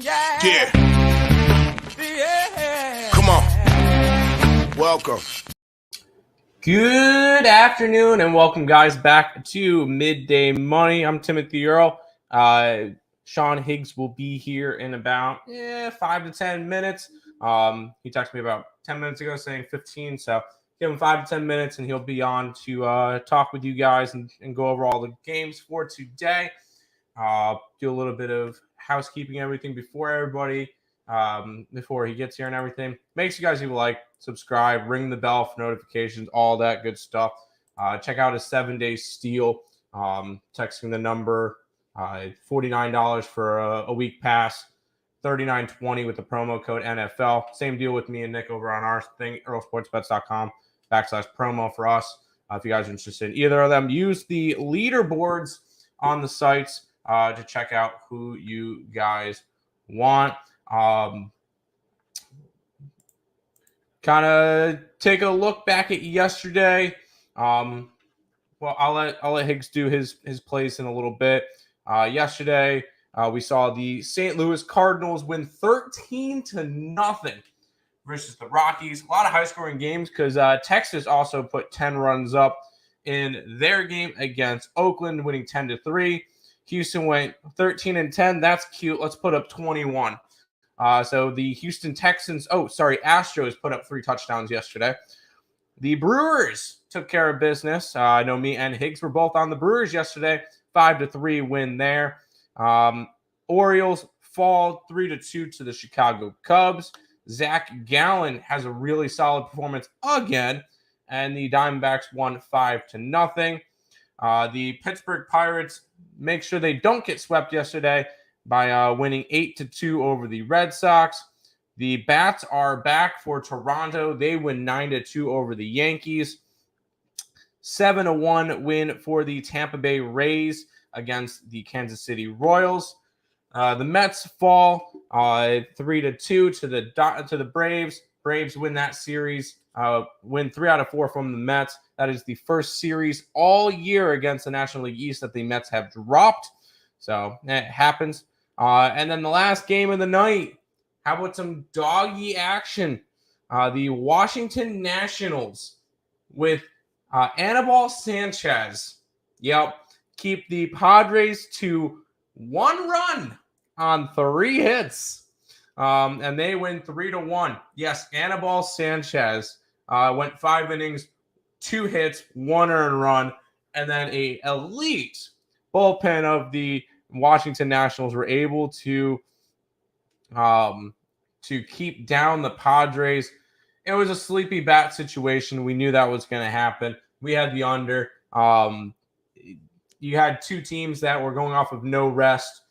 Yeah. Come on. Welcome. Good afternoon and welcome, guys, back to Midday Money. I'm Timothy Earl. Sean Higgs will be here in about 5 to 10 minutes. He texted me about 10 minutes ago saying 15, so give him 5 to 10 minutes and he'll be on to talk with you guys and go over all the games for today. Do a little bit of housekeeping, everything before everybody, before he gets here and everything. Make sure you guys like, subscribe, ring the bell for notifications, all that good stuff. Check out his 7-day steal. Texting the number, $49 for a week pass, $39.20 with the promo code NFL. Same deal with me and Nick over on our thing, earlsportsbets.com/promo for us. If you guys are interested in either of them, use the leaderboards on the sites to check out who you guys want. Kind of take a look back at yesterday. Well, I'll let Higgs do his plays in a little bit. Yesterday, we saw the St. Louis Cardinals win 13-0 versus the Rockies. A lot of high-scoring games because Texas also put 10 runs up in their game against Oakland, winning 10-3. Houston went 13-10. That's cute. Let's put up 21. So the Houston Astros put up 3 touchdowns yesterday. The Brewers took care of business. I know me and Higgs were both on the Brewers yesterday. 5-3 win there. Orioles fall 3-2 to the Chicago Cubs. Zach Gallen has a really solid performance again, and the Diamondbacks won 5-0. The Pittsburgh Pirates make sure they don't get swept yesterday by winning 8-2 over the Red Sox. The Bats are back for Toronto. They win 9-2 over the Yankees. 7-1 win for the Tampa Bay Rays against the Kansas City Royals. The Mets fall 3-2 to the Braves. Braves win that series. Win 3 out of 4 from the Mets. That is the first series all year against the National League East that the Mets have dropped. So it happens. And then the last game of the night. How about some doggy action? The Washington Nationals with Anibal Sanchez. Keep the Padres to 1 run on 3 hits. And they win 3-1. Yes, Anibal Sanchez went 5 innings, 2 hits, 1 earned run, and then a elite bullpen of the Washington Nationals were able to keep down the Padres. It was a sleepy bat situation. We knew that was going to happen. We had the under. You had 2 teams that were going off of no rest,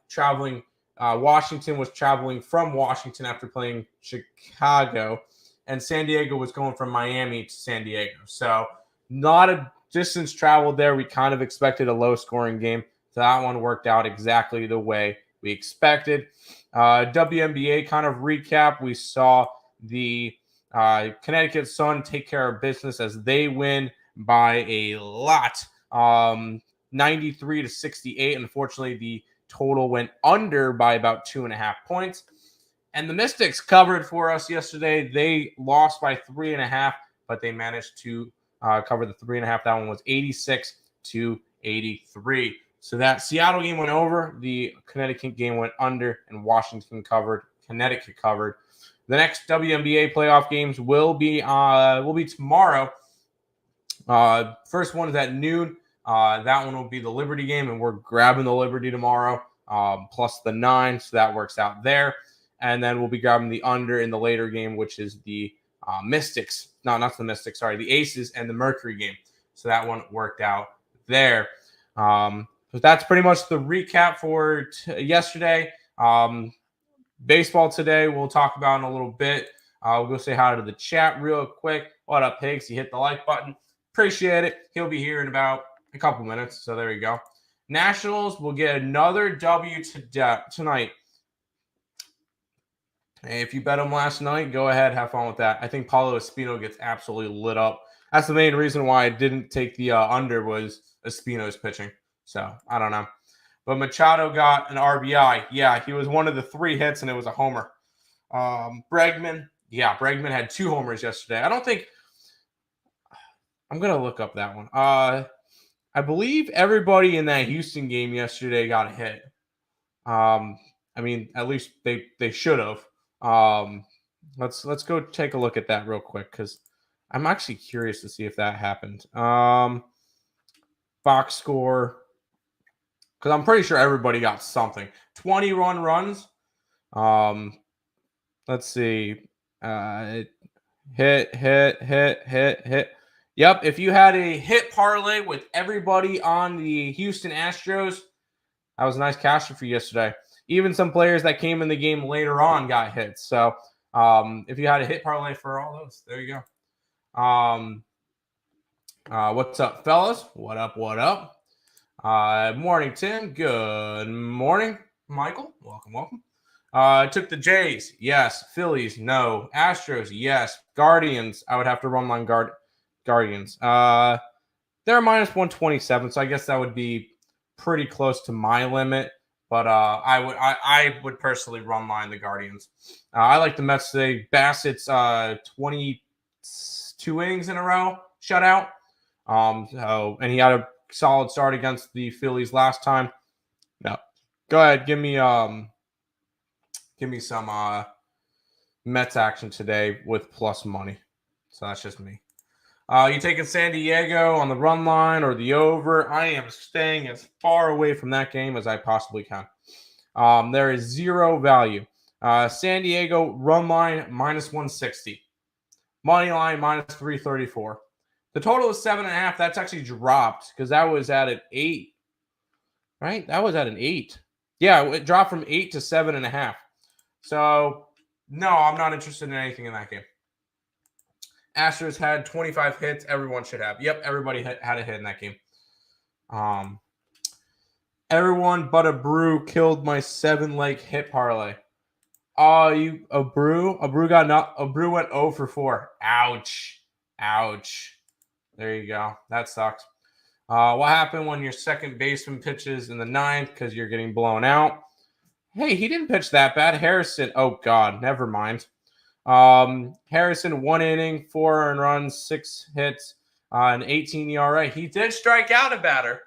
traveling. Washington was traveling from Washington after playing Chicago, and San Diego was going from Miami to San Diego. So not a distance traveled there. We kind of expected a low-scoring game. So that one worked out exactly the way we expected. WNBA kind of recap. We saw the Connecticut Sun take care of business as they win by a lot, 93-68. Unfortunately, the total went under by about 2.5 points. And the Mystics covered for us yesterday. They lost by 3.5, but they managed to cover the 3.5. That one was 86-83. So that Seattle game went over, the Connecticut game went under, and Washington covered, Connecticut covered. The next WNBA playoff games will be tomorrow. First one is at noon. That one will be the Liberty game, and we're grabbing the Liberty tomorrow, plus the 9, so that works out there. And then we'll be grabbing the under in the later game, which is the Mystics. No, not the Mystics, sorry, the Aces and the Mercury game. So that one worked out there. But that's pretty much the recap for yesterday. Baseball today we'll talk about in a little bit. We'll go say hi to the chat real quick. What up, Higgs? You hit the like button. Appreciate it. He'll be here in about a couple minutes, so there you go. Nationals will get another W tonight. Hey, if you bet them last night, go ahead, have fun with that. I think Paulo Espino gets absolutely lit up. That's the main reason why I didn't take the under was Espino's pitching. So, I don't know. But Machado got an RBI. Yeah, he was one of the 3 hits, and it was a homer. Bregman had 2 homers yesterday. I don't think I'm gonna look up that one. I believe everybody in that Houston game yesterday got a hit. I mean, at least they should have. Let's go take a look at that real quick because I'm actually curious to see if that happened. Box score, because I'm pretty sure everybody got something. 21 runs. Let's see. Hit. Yep. If you had a hit parlay with everybody on the Houston Astros, that was a nice cash for you yesterday. Even some players that came in the game later on got hits. So if you had a hit parlay for all those, there you go. What's up, fellas? What up? Morning, Tim. Good morning, Michael. Welcome. Took the Jays. Yes. Phillies. No. Astros. Yes. Guardians. I would have to run line Guardians. They're minus 127, so I guess that would be pretty close to my limit. But I would personally run line the Guardians. I like the Mets today. Bassett's 22 innings in a row shutout. And he had a solid start against the Phillies last time. No, go ahead, give me some Mets action today with plus money. So that's just me. You taking San Diego on the run line or the over? I am staying as far away from that game as I possibly can. There is zero value. San Diego run line minus 160. Money line minus 334. The total is 7.5. That's actually dropped because that was at an 8. Right? That was at an 8. Yeah, it dropped from 8 to 7.5. So, no, I'm not interested in anything in that game. Astros had 25 hits. Everyone should have. Yep, everybody had a hit in that game. Everyone but a brew killed my 7-leg hit parlay. Oh, a brew went 0 for 4. Ouch. There you go. That sucked. What happened when your second baseman pitches in the 9th because you're getting blown out? Hey, he didn't pitch that bad. Harrison. Oh God, never mind. Harrison, 1 inning, 4 earned runs, 6 hits, an 18 ERA. He did strike out a batter.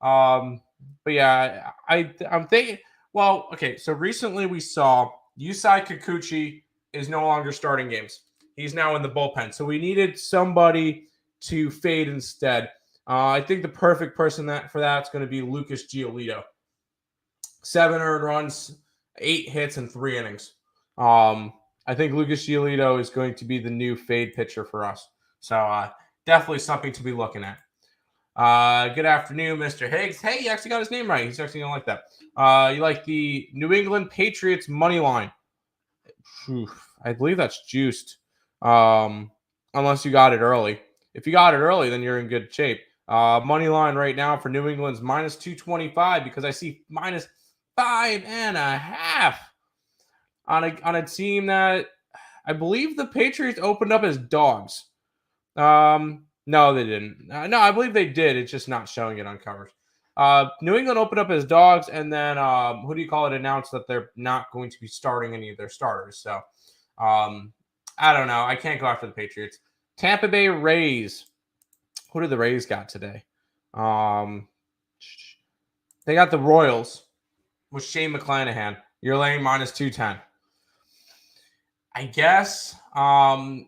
But yeah, I'm thinking. Well, okay. So recently we saw Yusei Kikuchi is no longer starting games. He's now in the bullpen. So we needed somebody to fade instead. I think the perfect person for that's going to be Lucas Giolito. 7 earned runs, 8 hits, and 3 innings. I think Lucas Giolito is going to be the new fade pitcher for us. So definitely something to be looking at. Good afternoon, Mr. Higgs. Hey, you actually got his name right. He's actually going to like that. You like the New England Patriots money line. I believe that's juiced. Unless you got it early. If you got it early, then you're in good shape. Money line right now for New England's minus 225 because I see minus 5.5 on a team that I believe the Patriots opened up as dogs. No, they didn't. No, I believe they did. It's just not showing it on covers. New England opened up as dogs, and then announced that they're not going to be starting any of their starters. So I don't know. I can't go after the Patriots. Tampa Bay Rays. Who did the Rays got today? They got the Royals with Shane McClanahan. You're laying minus 210. I guess. No,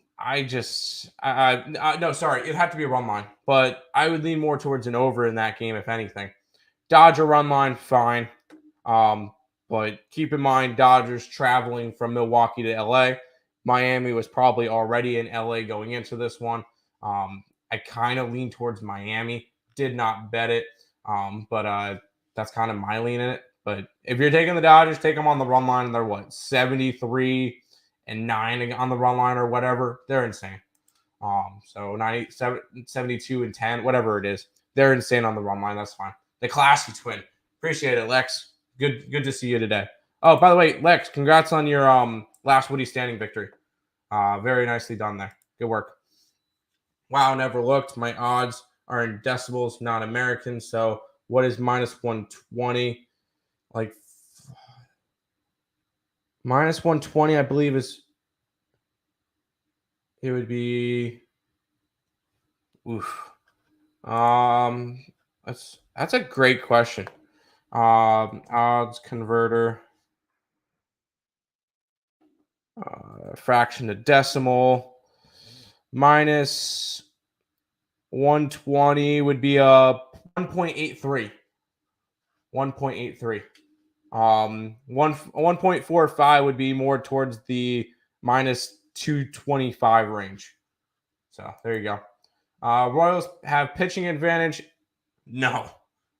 sorry. It'd have to be a run line, but I would lean more towards an over in that game, if anything. Dodger run line, fine. But keep in mind, Dodgers traveling from Milwaukee to LA. Miami was probably already in LA going into this one. I kind of lean towards Miami. Did not bet it. But that's kind of my lean in it. But if you're taking the Dodgers, take them on the run line. They're 73 and 9 on the run line or whatever. They're insane. So 72 and 10, whatever it is. They're insane on the run line. That's fine. The classy twin. Appreciate it, Lex. Good to see you today. Oh, by the way, Lex, congrats on your last Woody standing victory. Very nicely done there. Good work. Wow, never looked. My odds are in decibels, not American. So What is minus 120? Like minus 120, I believe it would be oof. Um that's a great question. Odds converter, fraction to decimal. Minus 120 would be a 1.83. 1.83. 1.45 would be more towards the minus 225 range. So there you go. Royals have pitching advantage. No.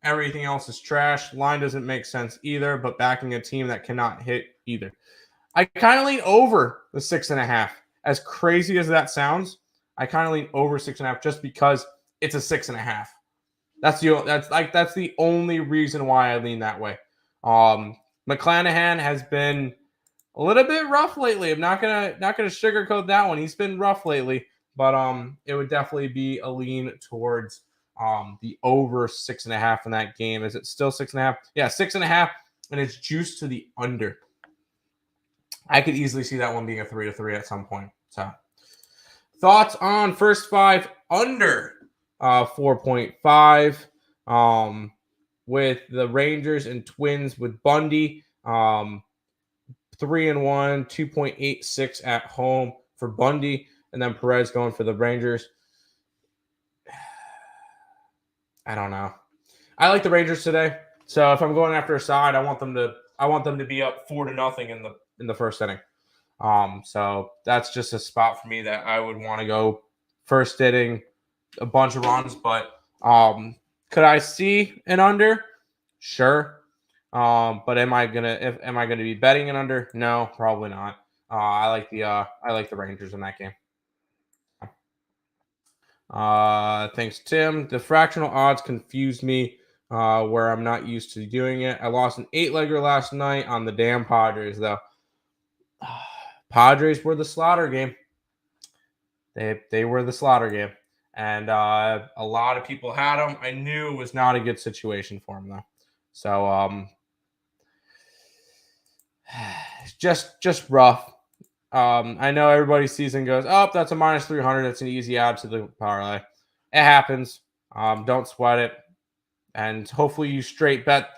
Everything else is trash. Line doesn't make sense either, but backing a team that cannot hit either. I kind of lean over the 6.5. As crazy as that sounds, I kind of lean over 6.5 just because it's a 6.5. That's the only reason why I lean that way. McClanahan has been a little bit rough lately. I'm not gonna sugarcoat that one. He's been rough lately, but it would definitely be a lean towards the over 6.5 in that game. Is it still 6.5? Yeah, 6.5, and it's juiced to the under. I could easily see that one being a 3-3 at some point. So, thoughts on first five under 4.5 with the Rangers and Twins with Bundy 3-1, 2.86 at home for Bundy, and then Perez going for the Rangers. I don't know. I like the Rangers today, so if I'm going after a side, I want them to be up 4-0 in the first inning. So that's just a spot for me that I would want to go first inning, a bunch of runs. But could I see an under? Sure. But am I gonna be betting an under? No, probably not. I like the Rangers in that game. Thanks, Tim. The fractional odds confused me where I'm not used to doing it. I lost an 8-legger last night on the damn Padres, though. Padres were the slaughter game. They were the slaughter game. And a lot of people had them. I knew it was not a good situation for them, though. So just rough. I know everybody's season goes, oh, that's a minus 300. That's an easy add to the parlay. It happens. Don't sweat it. And hopefully you straight bet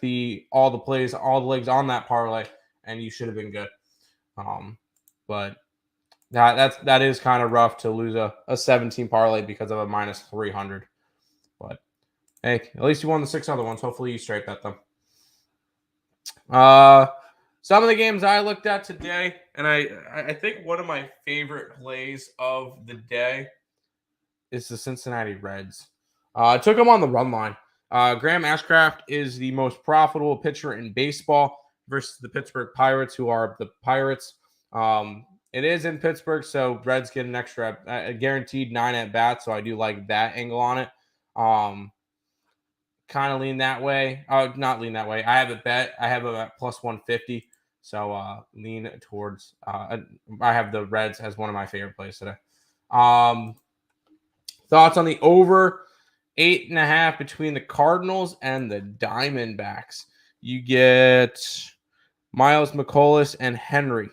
all the plays, all the legs on that parlay, and you should have been good. But that is kind of rough to lose a 17 parlay because of a minus 300. But hey, at least you won the 6 other ones. Hopefully you straight bet them. Some of the games I looked at today, and I think one of my favorite plays of the day is the Cincinnati Reds. I took them on the run line. Graham Ashcraft is the most profitable pitcher in baseball versus the Pittsburgh Pirates, who are the Pirates. It is in Pittsburgh, so Reds get an extra guaranteed 9 at bats. So I do like that angle on it. Kind of lean that way. Not lean that way. I have a bet. I have a plus 150. So lean towards. I have the Reds as one of my favorite plays today. Thoughts on the over 8.5 between the Cardinals and the Diamondbacks? You get Miles McCollum and Henry.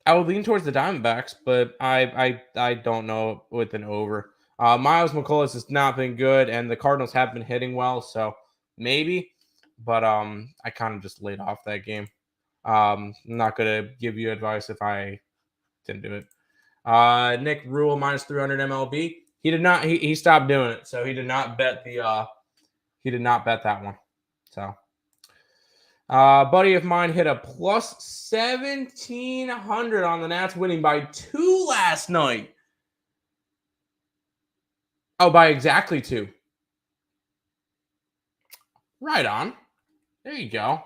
I would lean towards the Diamondbacks, but I don't know with an over. Miles McCollum has not been good, and the Cardinals have been hitting well, so maybe. But I kind of just laid off that game. I'm not gonna give you advice if I didn't do it. Nick Rule minus 300 MLB. He did not. He stopped doing it, so he did not bet he did not bet that one. So. Buddy of mine hit a plus 1,700 on the Nats, winning by 2 last night. Oh, by exactly 2. Right on. There you go.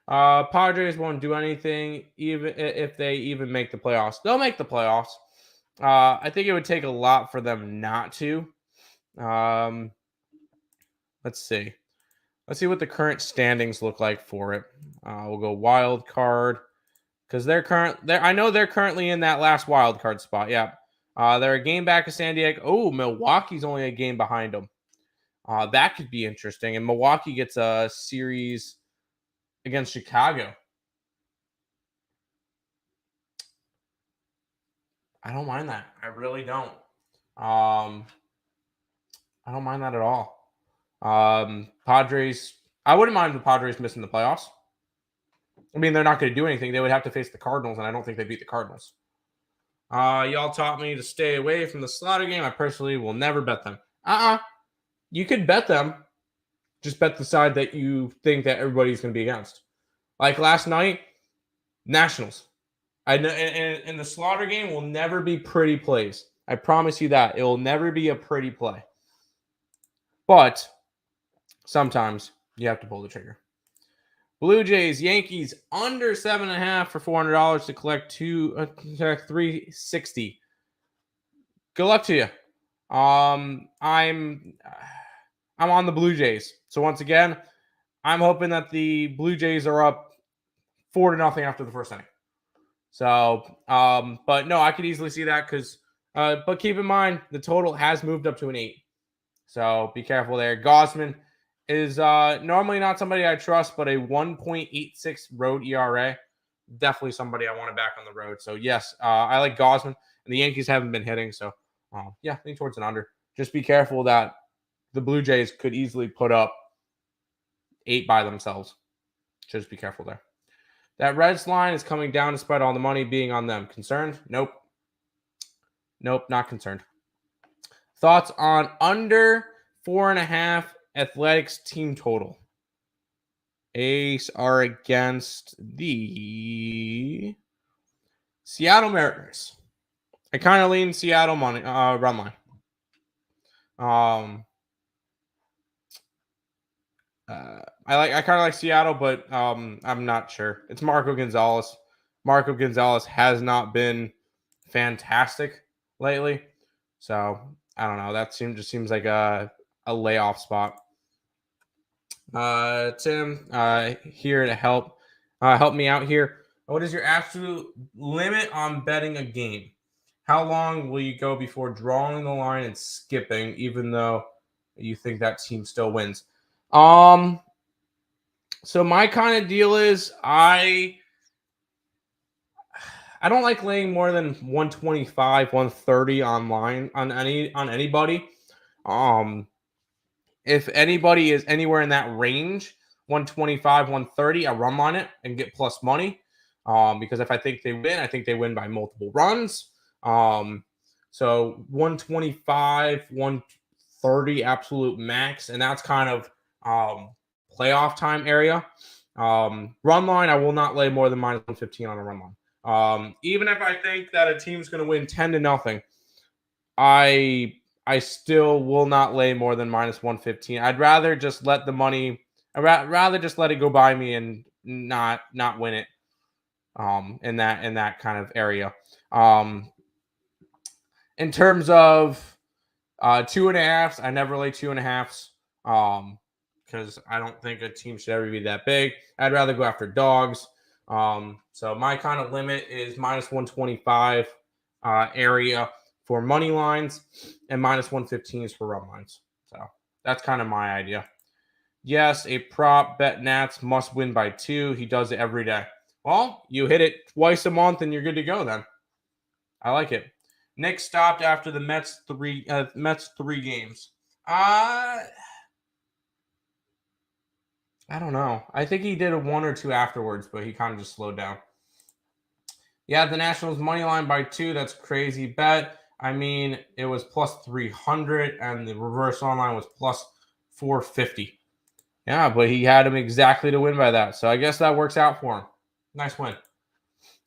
Padres won't do anything even if they even make the playoffs. They'll make the playoffs. I think it would take a lot for them not to. Let's see. Let's see what the current standings look like for it. We'll go wild card because I know they're currently in that last wild card spot. Yeah. They're a game back of San Diego. Oh, Milwaukee's only a game behind them. That could be interesting. And Milwaukee gets a series against Chicago. I don't mind that. I really don't. I don't mind that at all. Padres. I wouldn't mind the Padres missing the playoffs. I mean, they're not going to do anything. They would have to face the Cardinals, and I don't think they beat the Cardinals. Y'all taught me to stay away from the Slaughter game. I personally will never bet them. You could bet them. Just bet the side that you think that everybody's going to be against. Like last night, Nationals. In the Slaughter game will never be pretty plays. I promise you that. It will never be a pretty play. But sometimes you have to pull the trigger. Blue Jays, Yankees under 7.5 for $400 to collect $360. Good luck to you. I'm on the Blue Jays. So once again, I'm hoping that the Blue Jays are up 4-0 after the first inning. So, but no, I could easily see that because, but keep in mind the total has moved up to an 8. So be careful there. Gosman is normally not somebody I trust, but a 1.86 road ERA. Definitely somebody I want to back on the road. So yes, I like Gosman, and the Yankees haven't been hitting. So yeah, lean towards an under. Just be careful that the Blue Jays could easily put up 8 by themselves. Just be careful there. That Reds line is coming down despite all the money being on them. Concerned? Nope. Nope, not concerned. Thoughts on under 4.5 Athletics team total? A's are against the Seattle Mariners. I kind of lean Seattle money run line. I kind of like Seattle, but I'm not sure. It's Marco Gonzalez. Marco Gonzalez has not been fantastic lately, so I don't know. That just seems like a layoff spot. Tim, here to help me out here. What is your absolute limit on betting a game? How long will you go before drawing the line and skipping, even though you think that team still wins? So my kind of deal is I don't like laying more than 125, 130 online on anybody. If anybody is anywhere in that range, 125, 130, I run on it and get plus money. Because if I think they win by multiple runs. So 125, 130 absolute max, and that's kind of playoff time area. Run line, I will not lay more than minus 115 on a run line. Even if I think that a team's going to win 10-0, I still will not lay more than minus 115. I'd rather just let the money. Rather just let it go by me and not win it. In that kind of area. In terms of 2.5s, I never lay 2.5s. Because I don't think a team should ever be that big. I'd rather go after dogs. So my kind of limit is minus 125 area for money lines and minus 115s for run lines. So that's kind of my idea. Yes, a prop bet Nats must win by 2. He does it every day. Well, you hit it twice a month and you're good to go then. I like it. Nick stopped after the Mets 3 games. I don't know. I think he did a 1 or 2 afterwards, but he kind of just slowed down. Yeah, the Nationals money line by 2. That's crazy bet. I mean, it was plus 300 and the reverse online was plus 450. Yeah, but he had him exactly to win by that. So I guess that works out for him. Nice win.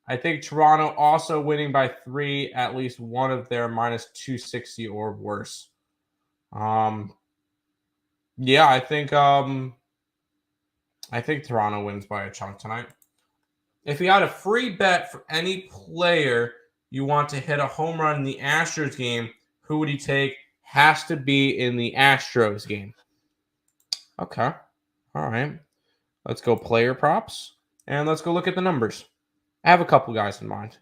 I think Toronto also winning by 3, at least one of their minus 260 or worse. Yeah, I think Toronto wins by a chunk tonight. If you had a free bet for any player you want to hit a home run in the Astros game, who would you take? Has to be in the Astros game. Okay. All right. Let's go player props and let's go look at the numbers. I have a couple guys in mind.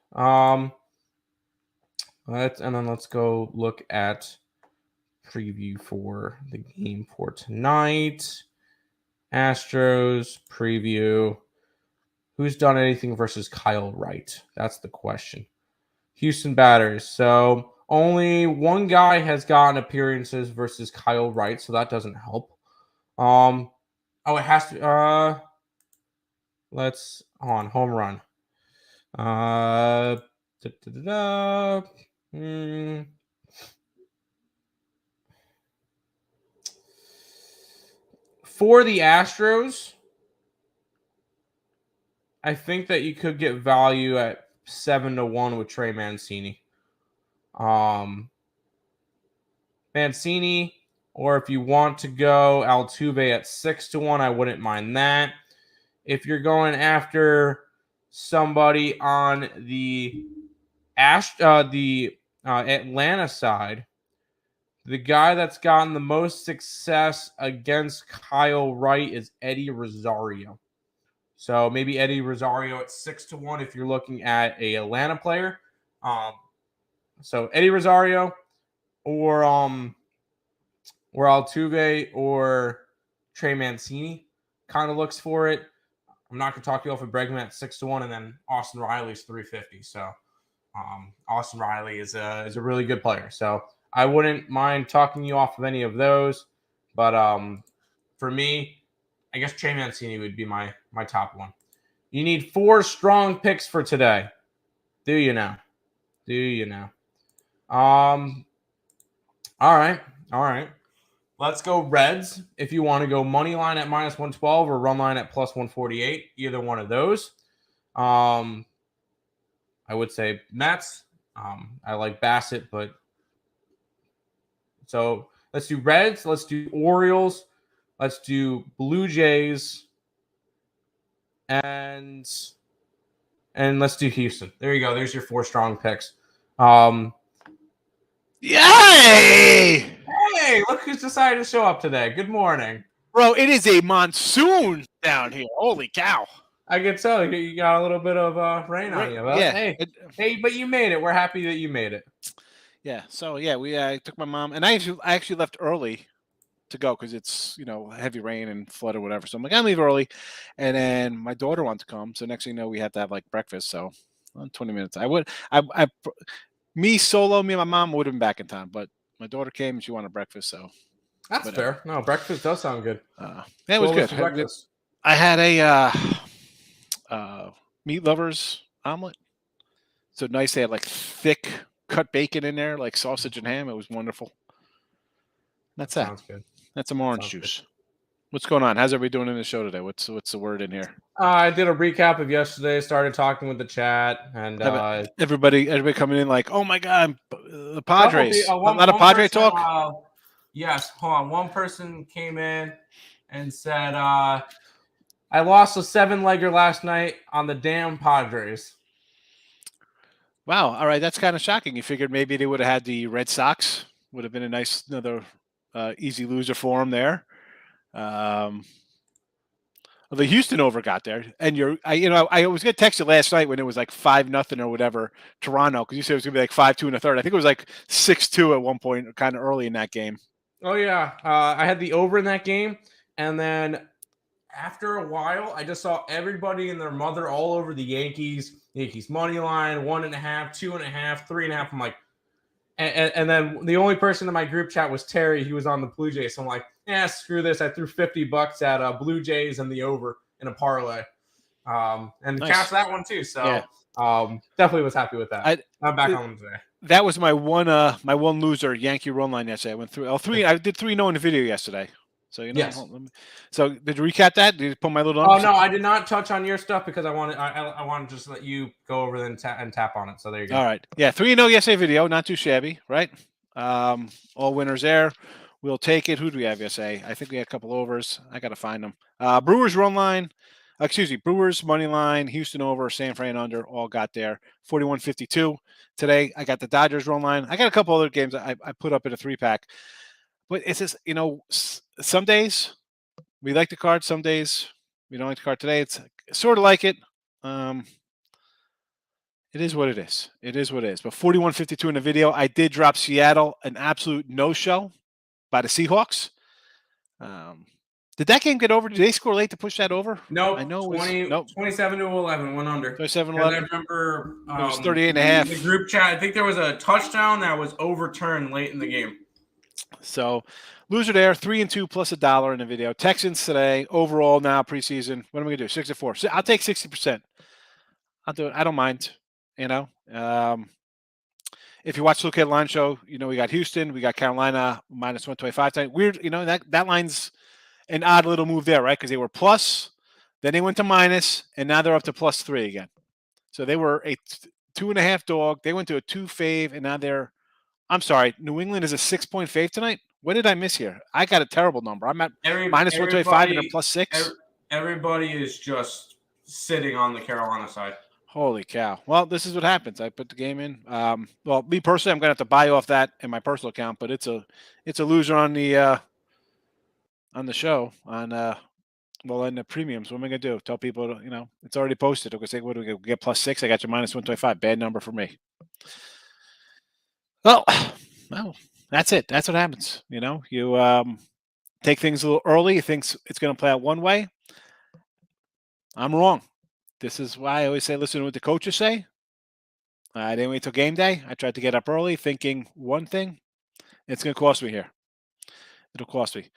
Let's go look at preview for the game for tonight. Astros preview. Who's done anything versus Kyle Wright? That's the question. Houston batters. So only one guy has gotten appearances versus Kyle Wright, so that doesn't help. It has to. Let's on home run. Da, da, da, da. For the Astros, I think that you could get value at 7-1 with Trey Mancini. Mancini, or if you want to go Altuve at 6-1, I wouldn't mind that. If you're going after somebody on the Atlanta side, the guy that's gotten the most success against Kyle Wright is Eddie Rosario. So maybe Eddie Rosario at 6-1 if you're looking at a Atlanta player. So Eddie Rosario or Altuve or Trey Mancini kind of looks for it. I'm not going to talk you off of Bregman at 6-1, and then Austin Riley's 350. So Austin Riley is a really good player. So I wouldn't mind talking you off of any of those. But for me, I guess Trey Mancini would be my top one. You need 4 strong picks for today. Do you now? All right. Let's go Reds. If you want to go money line at -112 or run line at +148, either one of those. I would say Mets. I like Bassett, but so let's do Reds. Let's do Orioles. Let's do Blue Jays, and let's do Houston. There you go. There's your 4 strong picks. Yay! Hey, look who's decided to show up today. Good morning. Bro, it is a monsoon down here. Holy cow. I can tell you got a little bit of rain on you. But yeah. Hey, but you made it. We're happy that you made it. Yeah. So, yeah, I took my mom, and I actually left early to go because it's, heavy rain and flood or whatever. So I'm like, I'll leave early. And then my daughter wanted to come. So next thing you know, we had to have like breakfast. So 20 minutes. Me and my mom would have been back in time, but my daughter came and she wanted breakfast. So that's fair. No, breakfast does sound good. It was good. I had a meat lovers omelet. So nice. They had like thick cut bacon in there, like sausage and ham. It was wonderful. That's that. Sounds good. That's some orange juice. Good. What's going on? How's everybody doing in the show today? What's the word in here? I did a recap of yesterday. Started talking with the chat, and everybody coming in like, oh my god, the Padres. A lot of Padre talk. Yes, hold on. One person came in and said, "I lost a 7-legger last night on the damn Padres." Wow. All right, that's kind of shocking. You figured maybe they would have had the Red Sox. Would have been another easy loser for them there. The Houston over got there, and I was gonna text you last night when it was like 5-0 or whatever Toronto, because you said it was gonna be like 5-2 in the third. I think it was like 6-2 at one point, kind of early in that game. Oh yeah, I had the over in that game, and then after a while, I just saw everybody and their mother all over the Yankees. Yankees money line 1.5, 2.5, 3.5. I'm like. And then the only person in my group chat was Terry. He was on the Blue Jays. So I'm like, screw this. I threw $50 at Blue Jays and the over in a parlay. And nice. Cashed that one too. So definitely was happy with that. I'm back on today. That was my one loser Yankee run line yesterday. I went through L3. I did 3-0 in the video yesterday. So yes. So did you recap that? Did you put my little? Oh no, I did not touch on your stuff because I wanted to just let you go over and tap on it. So there you go. All right, yeah, 3-0 yesterday video, not too shabby, right? All winners there. We'll take it. Who do we have yesterday? I think we had a couple overs. I got to find them. Brewers run line. Brewers money line, Houston over, San Fran under, all got there. 41-52 today. I got the Dodgers run line. I got a couple other games I put up in a 3-pack. But it's just, some days we like the card. Some days we don't like the card. Today it's sort of like it. It is what it is. It is what it is. But 41-52 in the video. I did drop Seattle, an absolute no-show by the Seahawks. Did that game get over? Did they score late to push that over? I Nope, know it was 27 to 11, went under. 27-11. Because I remember It was 38 and a half. in the group chat, I think there was a touchdown that was overturned late in the game. So loser there, 3-2 plus $1 in the video. Texans today, overall now preseason. What am I gonna do? 6-4. So I'll take 60%. I'll do it. I don't mind. You know. If you watch the Look at Line show, you know we got Houston, we got Carolina minus 125 tonight. Weird, you know, that line's an odd little move there, right? Because they were plus, then they went to minus, and now they're up to +3 again. So they were a 2.5 dog. They went to a 2 fave, and now they're. I'm sorry, New England is a 6-point fave tonight. What did I miss here? I got a terrible number. I'm at minus 125 and they're +6. Everybody is just sitting on the Carolina side. Holy cow. Well, this is what happens. I put the game in. Well, me personally, I'm going to have to buy off that in my personal account, but it's a loser on the show on in the premiums. What am I going to do? Tell people, you know, it's already posted. I'm going to say, what do we get? +6. I got you minus 125. Bad number for me. Well, that's it. That's what happens. You know, you take things a little early. You think it's going to play out one way. I'm wrong. This is why I always say, listen to what the coaches say. I didn't wait till game day. I tried to get up early thinking one thing. It's going to cost me here. It'll cost me.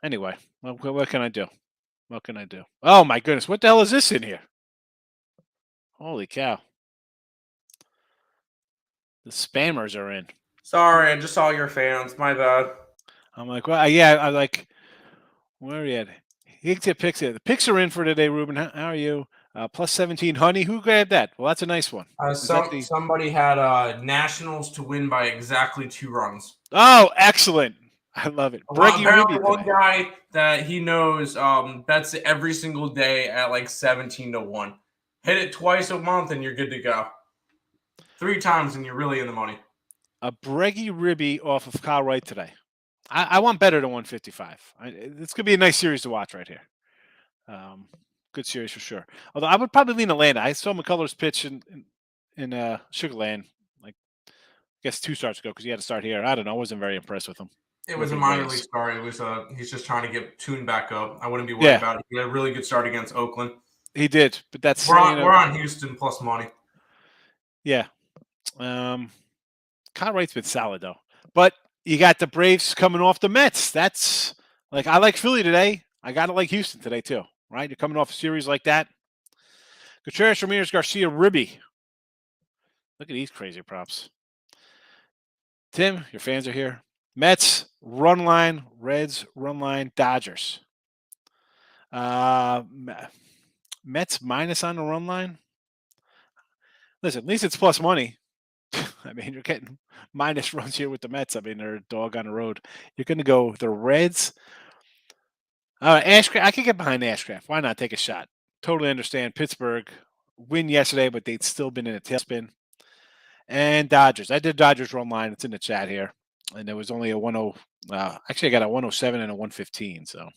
Anyway, what can I do? What can I do? Oh, my goodness. What the hell is this in here? Holy cow. The spammers are in. Sorry, I just saw your fans. My bad. I'm like, well, yeah. I'm like, where are you at? Higgs picks it. The picks are in for today, Ruben. How are you? +17, honey. Who grabbed that? Well, that's a nice one. Somebody had Nationals to win by exactly 2 runs. Oh, excellent. I love it. Well, apparently one guy that he knows bets it every single day at like 17 to 1. Hit it twice a month and you're good to go. 3 times and you're really in the money. A Breggy Ribby off of Kyle Wright today. I want better than 155. It's going to be a nice series to watch right here. Good series for sure. Although I would probably lean Atlanta. I saw McCullers pitch in Sugarland, like I guess 2 starts ago because he had to start here. I don't know. I wasn't very impressed with him. It was a minor league start. It was he's just trying to get tuned back up. I wouldn't be worried about it. He had a really good start against Oakland. He did, but that's we're on Houston plus money. Yeah. Kyle Wright's been solid though, but you got the Braves coming off the Mets. That's like I like Philly today. I got to like Houston today too, right? You're coming off a series like that. Contreras, Ramirez, Garcia, Ribby. Look at these crazy props. Tim, your fans are here. Mets run line, Reds run line, Dodgers. Mets minus on the run line. Listen, at least it's plus money. I mean, you're getting minus runs here with the Mets. I mean, they're a dog on the road. You're going to go the Reds. Ashcraft. I could get behind Ashcraft. Why not take a shot? Totally understand. Pittsburgh win yesterday, but they'd still been in a tailspin. And Dodgers. I did Dodgers run line. It's in the chat here. And there was only a 10. Actually, I got a 107 and a 115. So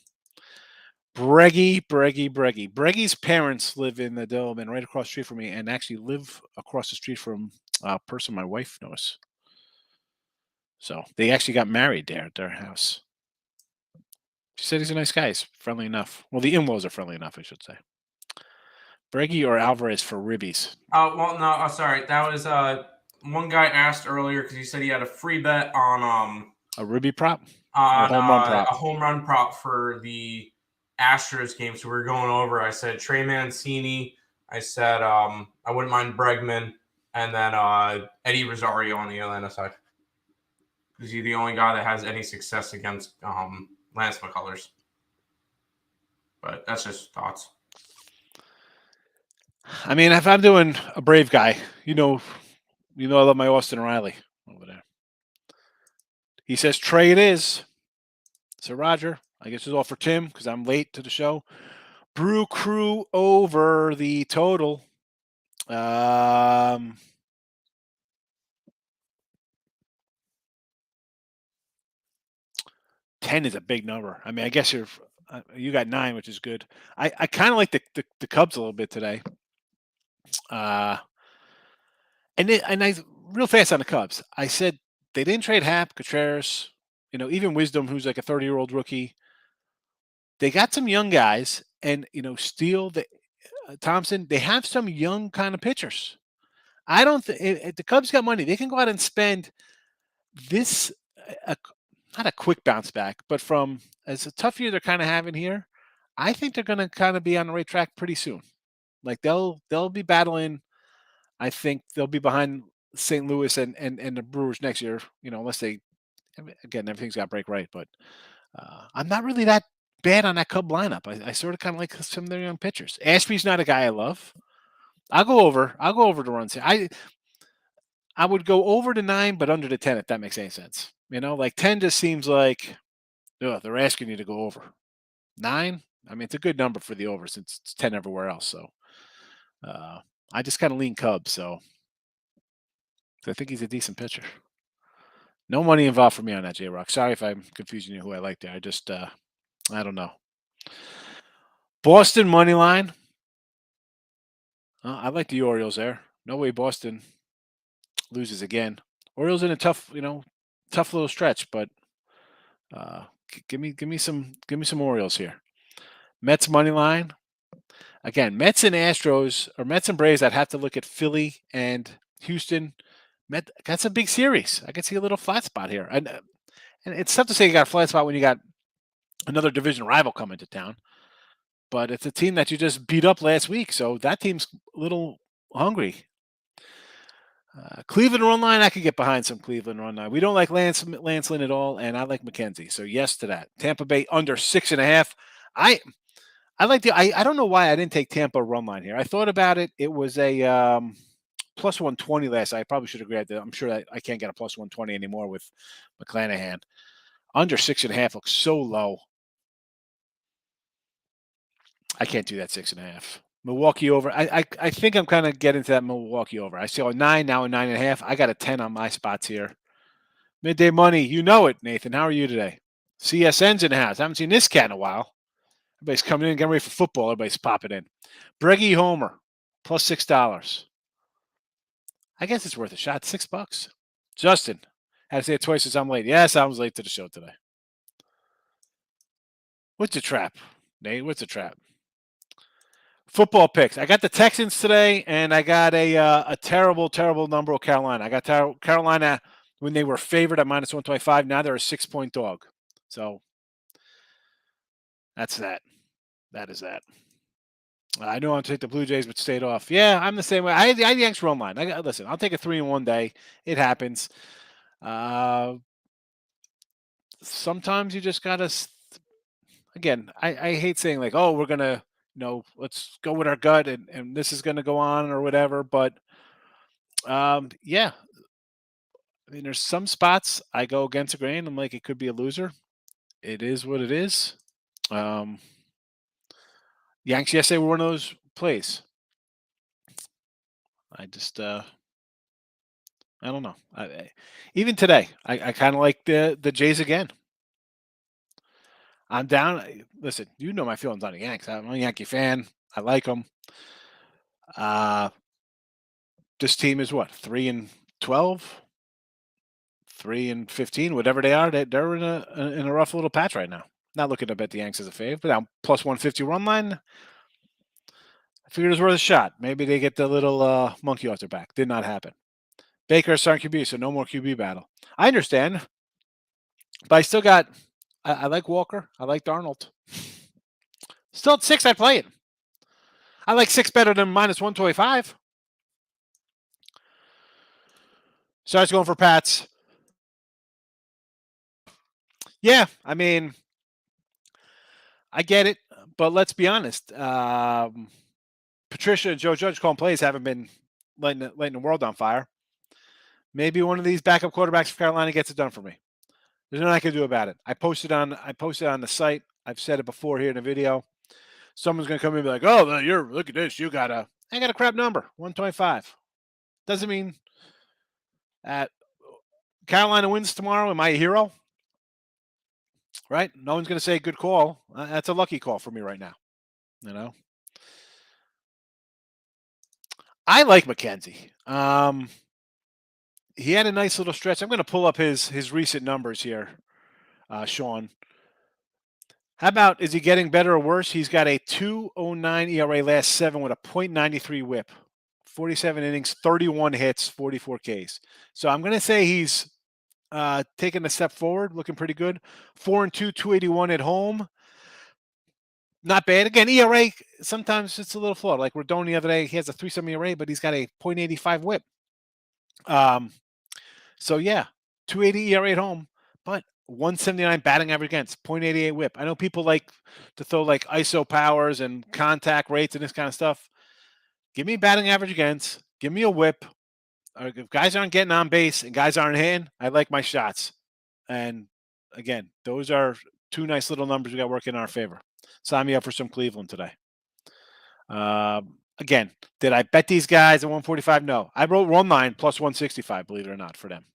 Breggy. Breggy's parents live in the Dome and right across the street from me, and actually live across the street from a person my wife knows. So they actually got married there at their house. She said he's a nice guy. He's friendly enough. Well, the in-laws are friendly enough, I should say. Breggy or Alvarez for Ribbies? Well, no, sorry. That was one guy asked earlier because he said he had a free bet on a Ribby prop, a home run prop for the Astros game. So we were going over. I said Trey Mancini. I said I wouldn't mind Bregman, and then Eddie Rosario on the Atlanta side because he's the only guy that has any success against Lance McCullers. But that's just thoughts. I mean, if I'm doing a Brave guy, you know, I love my Austin Riley over there. He says Trey it is. So Roger, I guess it's all for Tim because I'm late to the show. Brew Crew over the total. 10 is a big number. I mean, I guess you got 9, which is good. I kind of like the Cubs a little bit today. Uh, and I real fast on the Cubs. I said they didn't trade Hap, Contreras, even Wisdom, who's like a 30-year-old rookie. They got some young guys, and Steele, Thompson. They have some young kind of pitchers. I don't think if the Cubs got money, they can go out and spend this. A, Not a quick bounce back, but from as a tough year they're kind of having here, I think they're going to kind of be on the right track pretty soon. Like they'll be battling. I think they'll be behind St. Louis and the Brewers next year. Unless again everything's got to break right. But I'm not really that bad on that Cub lineup. I sort of kind of like some of their young pitchers. Ashby's not a guy I love. I'll go over the runs here. I would go over the 9, but under the 10 if that makes any sense. Like 10 just seems like they're asking you to go over. 9, I mean, it's a good number for the over since it's 10 everywhere else. So I just kind of lean Cubs. So I think he's a decent pitcher. No money involved for me on that, J-Rock. Sorry if I'm confusing you who I like there. I just, I don't know. Boston money line. I like the Orioles there. No way Boston loses again. Orioles in a tough little stretch, but give me some Orioles here. Mets money line. Again, Mets and Astros or Mets and Braves. I'd have to look at Philly and Houston. That's a big series. I could see a little flat spot here, and it's tough to say you got a flat spot when you got another division rival coming to town. But it's a team that you just beat up last week, so that team's a little hungry. Cleveland run line, I could get behind some Cleveland run line. We don't like Lance Lynn at all, and I like McKenzie. So yes to that. Tampa Bay under 6.5. I like I don't know why I didn't take Tampa run line here. I thought about it. It was a plus 120 last. I probably should have grabbed it. I'm sure that I can't get a plus 120 anymore with McClanahan. Under 6.5 looks so low. I can't do that 6.5. Milwaukee over. I think I'm kind of getting to that Milwaukee over. I saw a 9, now a 9.5. I got a 10 on my spots here. Midday money, you know it, Nathan. How are you today? CSN's in the house. I haven't seen this cat in a while. Everybody's coming in, getting ready for football. Everybody's popping in. Breggy Homer, plus $6. I guess it's worth a shot. $6. Justin, had to say it twice as I'm late. Yes, I was late to the show today. What's the trap, Nate? What's the trap? Football picks. I got the Texans today, and I got a terrible, terrible number of Carolina. I got Carolina when they were favored at minus 125. Now they're a 6-point dog. So that's that. That is that. I know I'll take the Blue Jays, but stayed off. Yeah, I'm the same way. I had the Yanks run line. Listen, I'll take a 3 in one day. It happens. Sometimes you just gotta. Again, I hate saying like, oh, we're gonna. Let's go with our gut and this is going to go on or whatever. But yeah, I mean, there's some spots I go against the grain. I'm like, it could be a loser. It is what it is. Yanks yesterday were one of those plays. I just, I don't know. Even today, I kind of like the Jays again. I'm down. Listen, you know my feelings on the Yanks. I'm a Yankee fan. I like them. This team is what, 3-12, 3-15, whatever they are. They're in a rough little patch right now. Not looking to bet the Yanks as a fave, but now plus 150 run line. I figured it was worth a shot. Maybe they get the little monkey off their back. Did not happen. Baker is starting QB, so no more QB battle. I understand, but I still got. I like Walker. I like Darnold. Still at 6, I play it. I like 6 better than minus 125. So I was going for Pats. Yeah, I mean, I get it, but let's be honest. Patricia and Joe Judge calling plays haven't been lighting the world on fire. Maybe one of these backup quarterbacks for Carolina gets it done for me. There's nothing I can do about it. I posted on the site. I've said it before here in the video. Someone's gonna come in and be like, "Oh, look at this. I got a crap number, 125." Doesn't mean that Carolina wins tomorrow. Am I a hero? Right? No one's gonna say good call. That's a lucky call for me right now. I like McKenzie. He had a nice little stretch. I'm going to pull up his recent numbers here, Sean. How about, is he getting better or worse? He's got a 2.09 ERA last 7 with a .93 WHIP, 47 innings, 31 hits, 44 Ks. So I'm going to say he's taking a step forward, looking pretty good. 4-2, 281 at home. Not bad. Again, ERA, sometimes it's a little flawed. Like Rodon the other day, he has a 3.7 ERA, but he's got a .85 WHIP. So yeah, 280 ERA at home, but 179 batting average against, .88 WHIP. I know people like to throw like ISO powers and contact rates and this kind of stuff. Give me batting average against. Give me a WHIP. If guys aren't getting on base and guys aren't hitting, I like my shots. And again, those are two nice little numbers we got working in our favor. Sign me up for some Cleveland today. Again, did I bet these guys at 145? No. I wrote one line plus 165, believe it or not, for them.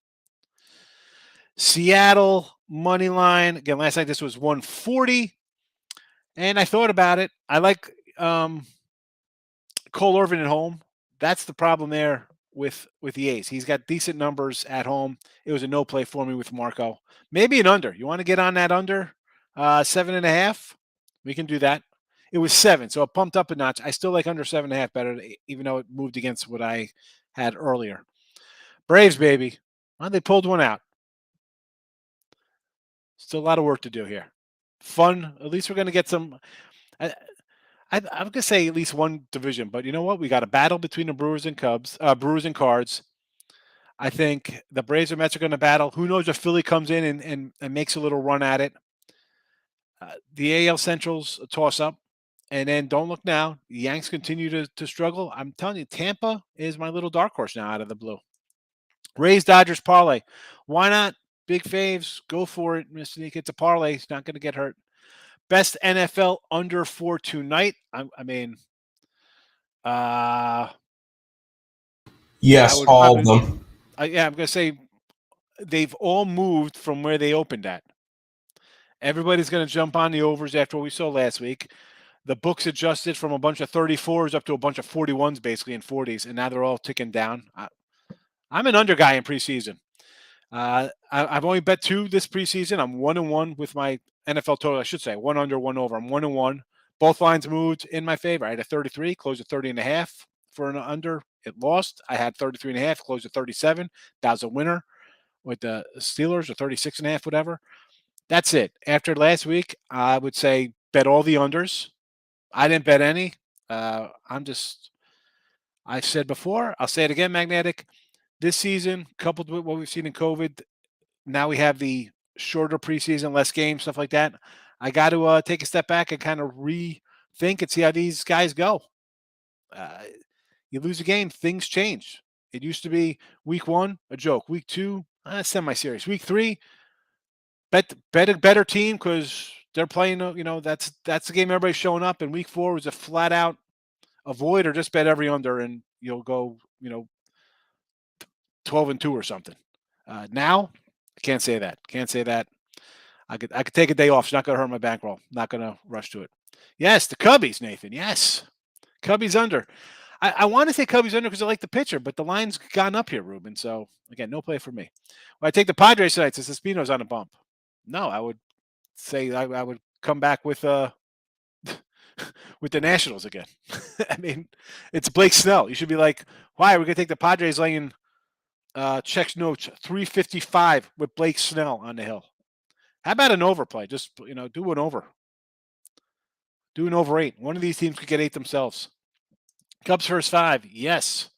Seattle money line. Again, last night this was 140. And I thought about it. I like Cole Irvin at home. That's the problem there with the A's. He's got decent numbers at home. It was a no play for me with Marco. Maybe an under. You want to get on that under? 7.5? We can do that. It was 7, so it pumped up a notch. I still like under 7.5 better, even though it moved against what I had earlier. Braves, baby. Well, they pulled one out. Still a lot of work to do here. Fun. At least we're going to get some. I'm going to say at least one division, but you know what? We got a battle between the Brewers and Brewers and Cards. I think the Braves and Mets are going to battle. Who knows if Philly comes in and makes a little run at it. The AL Central's a toss-up. And then don't look now. The Yanks continue to struggle. I'm telling you, Tampa is my little dark horse now out of the blue. Rays, Dodgers, parlay. Why not? Big faves. Go for it, Mr. Nick. It's a parlay. He's not going to get hurt. Best NFL under 4 tonight. Yes, all of them. I'm going to say they've all moved from where they opened at. Everybody's going to jump on the overs after what we saw last week. The books adjusted from a bunch of 34s up to a bunch of 41s, basically, and 40s, and now they're all ticking down. I'm an under guy in preseason. I've only bet 2 this preseason. I'm 1-1 with my NFL total. I should say 1 under, 1 over. I'm 1-1. Both lines moved in my favor. I had a 33, closed at 30.5 for an under. It lost. I had 33.5, closed at 37. That was a winner with the Steelers, or 36.5, whatever. That's it. After last week, I would say bet all the unders. I didn't bet any. I said before, I'll say it again, Magnetic. This season, coupled with what we've seen in COVID, now we have the shorter preseason, less games, stuff like that. I got to take a step back and kind of rethink and see how these guys go. You lose a game, things change. It used to be week 1, a joke. Week 2, semi-serious. Week 3, bet a better team because they're playing. That's the game everybody's showing up. And week 4 was a flat out avoid or just bet every under, and you'll go 12-2 or something. Now, I can't say that. I could take a day off. It's not going to hurt my bankroll. Not going to rush to it. Yes, the Cubbies, Nathan. Yes, Cubbies under. I want to say Cubbies under because I like the pitcher, but the line's gone up here, Ruben. So again, no play for me. When I take the Padres tonight, since Espino's on a bump. No, I would say I would come back with with the Nationals again. I mean, it's Blake Snell. You should be like, why are we going to take the Padres laying checks notes 355 with Blake Snell on the hill? How about an overplay? Just do an over. Do an over 8. One of these teams could get 8 themselves. Cubs first 5, yes.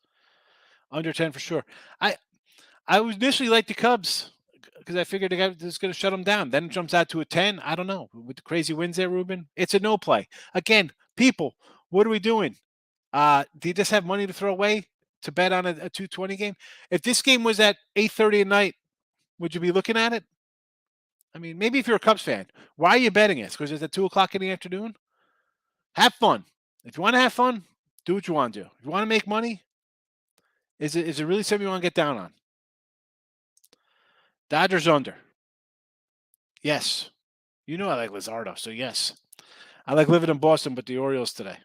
Under 10 for sure. I would initially like the Cubs because I figured the guy was going to shut them down. Then it jumps out to a 10. I don't know. With the crazy wins there, Ruben, it's a no play. Again, people, what are we doing? Do you just have money to throw away to bet on a 220 game? If this game was at 8:30 at night, would you be looking at it? I mean, maybe if you're a Cubs fan, why are you betting it? Because it's at 2 o'clock in the afternoon? Have fun. If you want to have fun, do what you want to do. If you want to make money, is it really something you want to get down on? Dodgers under. Yes. I like Lizardo, so yes. I like living in Boston, but the Orioles today.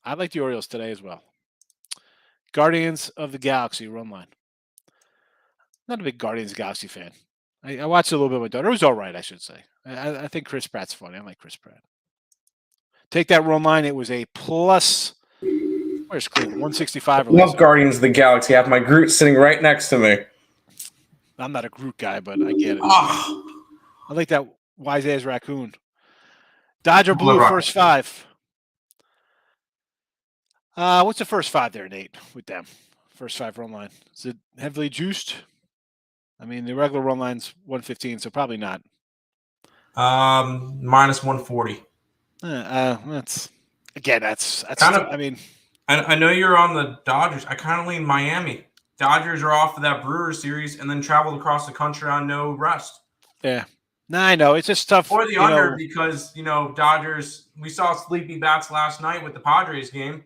I like the Orioles today as well. Guardians of the Galaxy run line. Not a big Guardians of the Galaxy fan. I watched it a little bit with my daughter. It was all right, I should say. I think Chris Pratt's funny. I like Chris Pratt. Take that run line. It was a plus. Where's Cleveland? 165 or Love less. Guardians of the Galaxy. I have my Groot sitting right next to me. I'm not a Groot guy, but I get it. Ah. I like that wise ass raccoon. Dodger Blue first 5. What's the first 5 there, Nate, with them? First 5 run line. Is it heavily juiced? I mean, the regular run line's 115, so probably not. Minus 140. That's kind of. I mean, I know you're on the Dodgers. I kind of lean Miami. Dodgers are off of that Brewers series and then traveled across the country on no rest. Yeah. No, I know. It's just tough. Or the under because, Dodgers, we saw sleepy bats last night with the Padres game.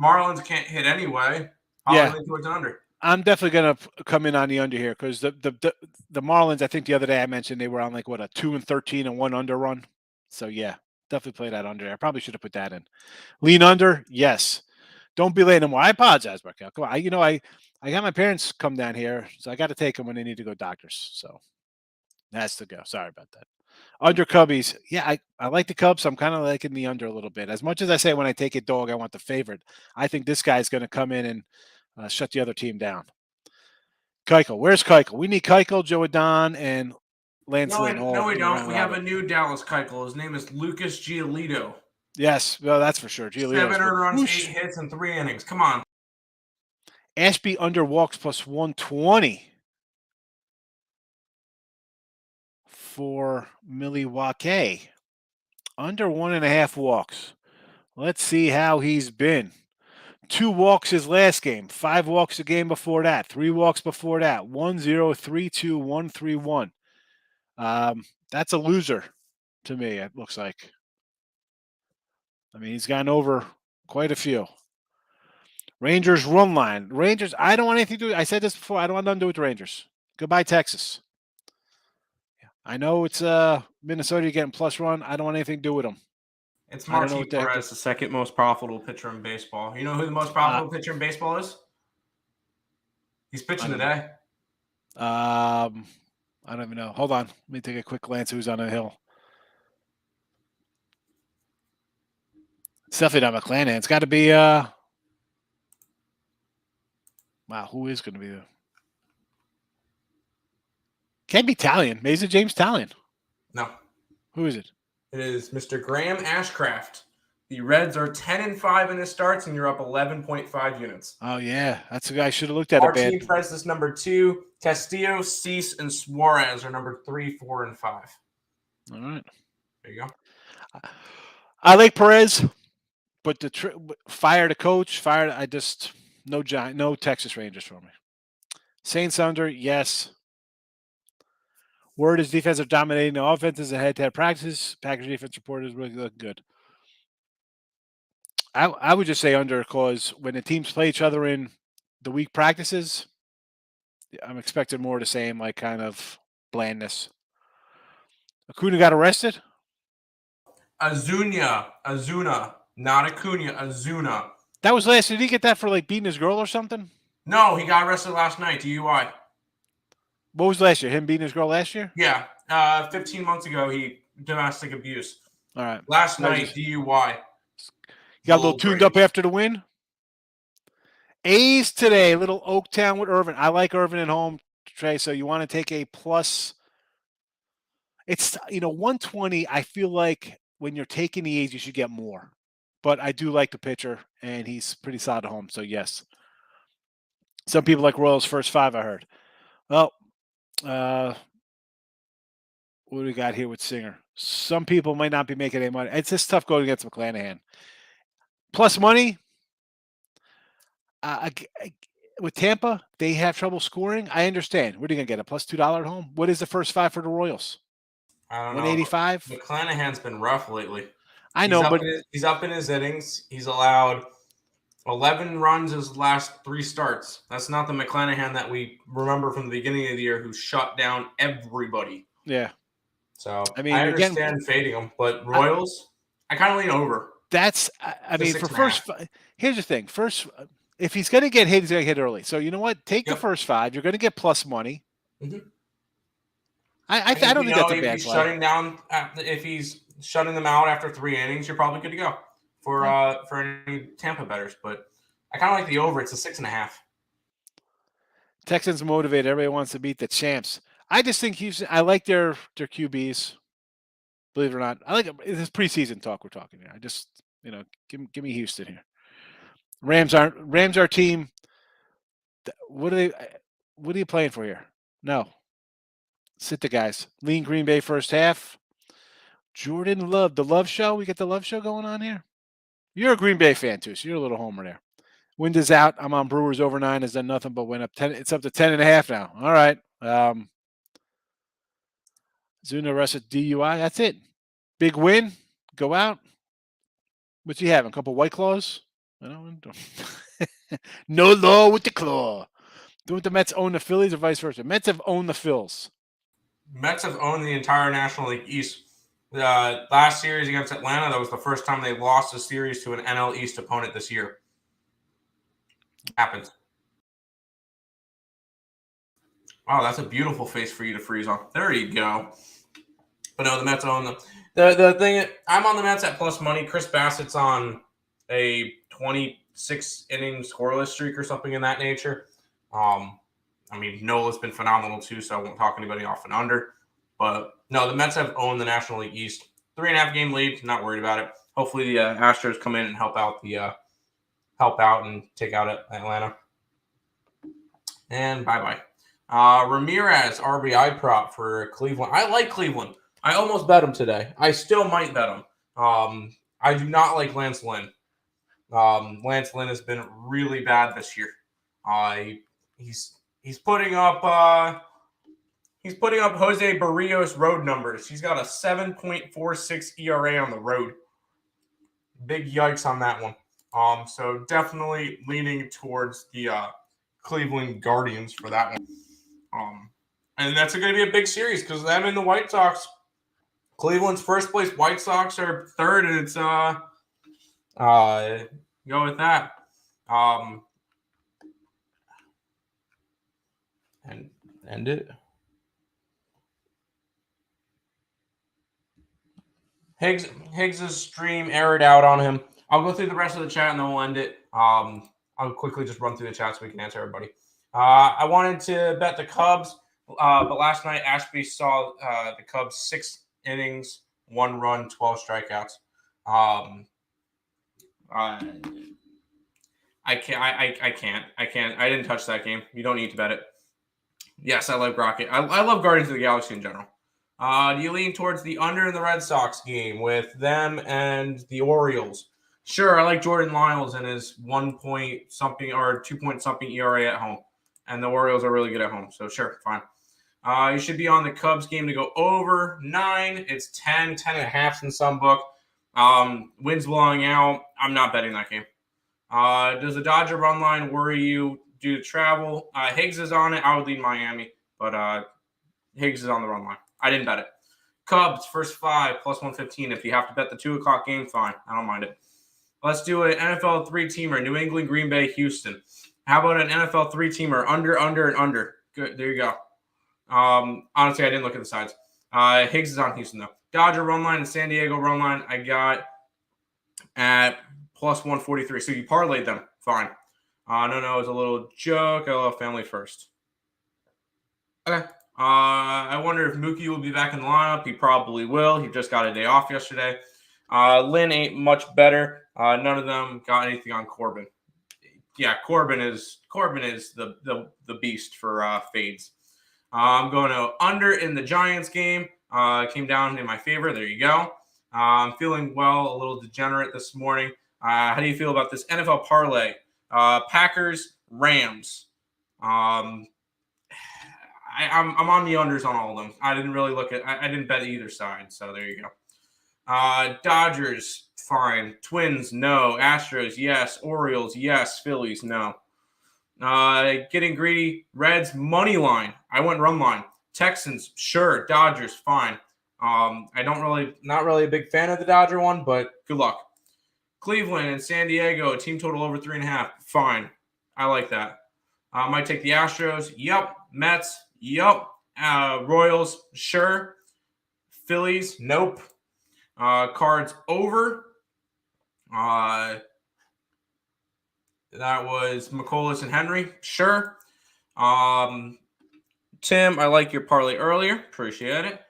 Marlins can't hit anyway. Yeah. Towards an under. I'm definitely going to come in on the under here because the Marlins, I think the other day I mentioned they were on like, what, a 2-13 and 1 under run. So, yeah, definitely play that under. I probably should have put that in. Lean under, yes. Don't be late anymore. I apologize, Markel. Come on. I got my parents come down here, so I got to take them when they need to go doctors. So, that's to go. Sorry about that. Under Cubbies. Yeah, I like the Cubs. So I'm kind of liking the under a little bit. As much as I say when I take a dog, I want the favorite. I think this guy's going to come in and shut the other team down. Keuchel. Where's Keuchel? We need Keuchel, Joe Adon, and Lance Lynn. No, we don't. We have a new Dallas Keuchel. His name is Lucas Giolito. Yes, well, that's for sure. Giolito. 7 earned runs, 8 hits, and 3 innings. Come on. Ashby under walks plus 120 for Milwaukee. Under 1.5 walks. Let's see how he's been. 2 walks his last game. 5 walks the game before that. 3 walks before that. 1-0, 3-2, 1-3-1. That's a loser to me, it looks like. I mean, he's gotten over quite a few. Rangers run line. Rangers, I don't want anything to do. I said this before. I don't want nothing to do with the Rangers. Goodbye, Texas. I know it's Minnesota getting plus run. I don't want anything to do with them. It's Martin Perez, the second most profitable pitcher in baseball. You know who the most profitable pitcher in baseball is? He's pitching today. I don't even know. Hold on. Let me take a quick glance who's on the hill. It's definitely not McClanahan. It's got to be wow, who is going to be there? Can't be Talion. Maybe it's James Talion. No. Who is it? It is Mr. Graham Ashcraft. The Reds are 10-5 in his starts, and you're up 11.5 units. Oh, yeah. That's the guy I should have looked at. Martin Perez is number 2. Castillo, Cease, and Suarez are number 3, 4, and 5. All right. There you go. I like Perez, but fire the coach. No Texas Rangers for me. Saints under, yes. Word is defense are dominating the offenses and head-to-head practices. Packers defense report is really looking good. I would just say under because when the teams play each other in the week practices, I'm expecting more of the same, like kind of blandness. Acuna got arrested? Azuna, not Acuna, Azuna. That was last. Did he get that for like beating his girl or something? No, he got arrested last night, DUI. What was last year? Him beating his girl last year? Yeah. 15 months ago, domestic abuse. All right. Last night, DUI. You got a little tuned up after the win? A's today, little Oaktown with Irvin. I like Irvin at home, Trey, so you want to take a plus. It's, 120, I feel like when you're taking the A's, you should get more. But I do like the pitcher, and he's pretty solid at home, so yes. Some people like Royals first 5, I heard. Well, what do we got here with Singer? Some people might not be making any money. It's just tough going against McClanahan. Plus money. With Tampa, they have trouble scoring. I understand. What are you going to get? A plus $2 at home? What is the first 5 for the Royals? I don't 185? know. McClanahan's been rough lately. I know, but he's up in his innings. He's allowed 11 runs his last 3 starts. That's not the McClanahan that we remember from the beginning of the year who shut down everybody. Yeah. So I understand fading him, but Royals, I kind of lean over. That's, for first, here's the thing. First, if he's going to get hit, he's going to hit early. So you know what? Take the Yep. first 5. You're going to get plus money. Mhm. I don't think that's a bad play. If he's shutting them out after 3 innings, you're probably good to go for any Tampa bettors. But I kind of like the over. It's a 6.5. Texans motivated. Everybody wants to beat the champs. I just think Houston. I like their QBs. Believe it or not, I like this preseason talk we're talking here. I just give me Houston here. Rams our team. What are you playing for here? No. Sit the guys. Lean Green Bay first half. Jordan Love, the Love Show. We get the Love Show going on here. You're a Green Bay fan too, so you're a little homer there. Wind is out. I'm on Brewers over 9. Has done nothing but went up 10. It's up to 10.5 now. All right. Zuna arrested DUI. That's it. Big win. Go out. What you having? A couple White Claws? No law with the claw. Don't the Mets own the Phillies or vice versa? Mets have owned the Phils. Mets have owned the entire National League East. The last series against Atlanta, that was the first time they lost a series to an NL East opponent this year. Happens. Wow, that's a beautiful face for you to freeze on. There you go. But no, the Mets own them. The thing, I'm on the Mets at plus money. Chris Bassett's on a 26-inning scoreless streak or something in that nature. Nola's been phenomenal too, so I won't talk anybody off and under. But no, the Mets have owned the National League East. 3.5-game lead. Not worried about it. Hopefully the Astros come in and help out and take out Atlanta. And bye-bye. Ramirez, RBI prop for Cleveland. I like Cleveland. I almost bet him today. I still might bet him. I do not like Lance Lynn. Lance Lynn has been really bad this year. He's putting up Jose Barrios road numbers. He's got a 7.46 ERA on the road. Big yikes on that one. So definitely leaning towards the Cleveland Guardians for that one. And that's going to be a big series because them and the White Sox. Cleveland's first place, White Sox are third, and it's go with that. And end it. Higgs' stream errored out on him. I'll go through the rest of the chat and then we'll end it. I'll quickly just run through the chat so we can answer everybody. I wanted to bet the Cubs, but last night Ashby saw the Cubs 6 innings, 1 run, 12 strikeouts. I can't. I didn't touch that game. You don't need to bet it. Yes, I love Rocket. I love Guardians of the Galaxy in general. Do you lean towards the under in the Red Sox game with them and the Orioles? Sure, I like Jordan Lyles and his 1-point-something or 2-point-something ERA at home. And the Orioles are really good at home. So, sure, fine. You should be on the Cubs game to go over 9. It's 10.5 in some book. Wind's blowing out. I'm not betting that game. Does the Dodger run line worry you due to travel? Higgs is on it. I would lead Miami, but Higgs is on the run line. I didn't bet it. Cubs, first 5, plus 115. If you have to bet the 2 o'clock game, fine. I don't mind it. Let's do an NFL 3-teamer. New England, Green Bay, Houston. How about an NFL 3-teamer? Under, and under. Good. There you go. Honestly, I didn't look at the sides. Higgs is on Houston, though. Dodger run line and San Diego run line, I got at plus 143. So you parlayed them. Fine. No, it's a little joke. I love family first. Okay. I wonder if Mookie will be back in the lineup. He probably will. He just got a day off yesterday. Lynn ain't much better. None of them got anything on Corbin. Yeah, Corbin is the beast for fades. I'm going to under in the Giants game. Came down in my favor. There you go. I'm feeling well, a little degenerate this morning. How do you feel about this NFL parlay? Packers, Rams. I'm on the unders on all of them. I didn't really look at. I didn't bet either side. So there you go. Dodgers, fine. Twins, no. Astros, yes. Orioles, yes. Phillies, no. Getting greedy. Reds, money line. I went run line. Texans, sure. Dodgers, fine. Not really a big fan of the Dodger one, but good luck. Cleveland and San Diego, team total over 3.5. Fine. I like that. Might take the Astros. Yep. Mets. Yep. Royals. Sure. Phillies. Nope. Cards over. That was McCollum and Henry. Sure. Tim, I like your parlay earlier. Appreciate it.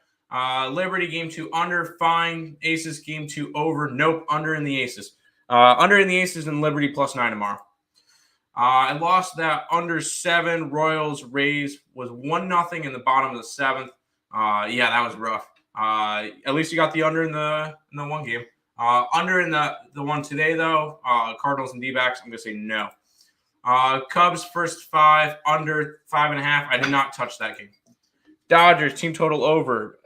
Liberty game 2 under. Fine. Aces game 2 over. Nope. Under in the Aces. Under in the Aces and Liberty +9 tomorrow. I lost that under 7. Royals Rays was 1-0 in the bottom of the 7th. Yeah, that was rough. At least you got the under in the one game. Under in the one today though. Cardinals and D-backs. I'm gonna say no. Cubs first 5 under 5.5. I did not touch that game. Dodgers team total over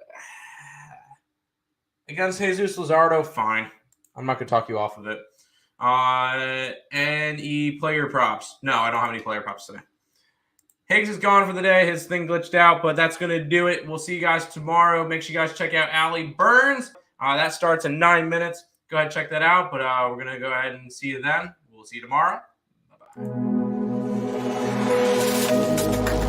against Jesus Luzardo. Fine. I'm not gonna talk you off of it. Any player props? No, I don't have any player props today. Higgs is gone for the day. His thing glitched out, but that's going to do it. We'll see you guys tomorrow. Make sure you guys check out Allie Burns. That starts in 9 minutes. Go ahead and check that out, but we're going to go ahead and see you then. We'll see you tomorrow. Bye-bye.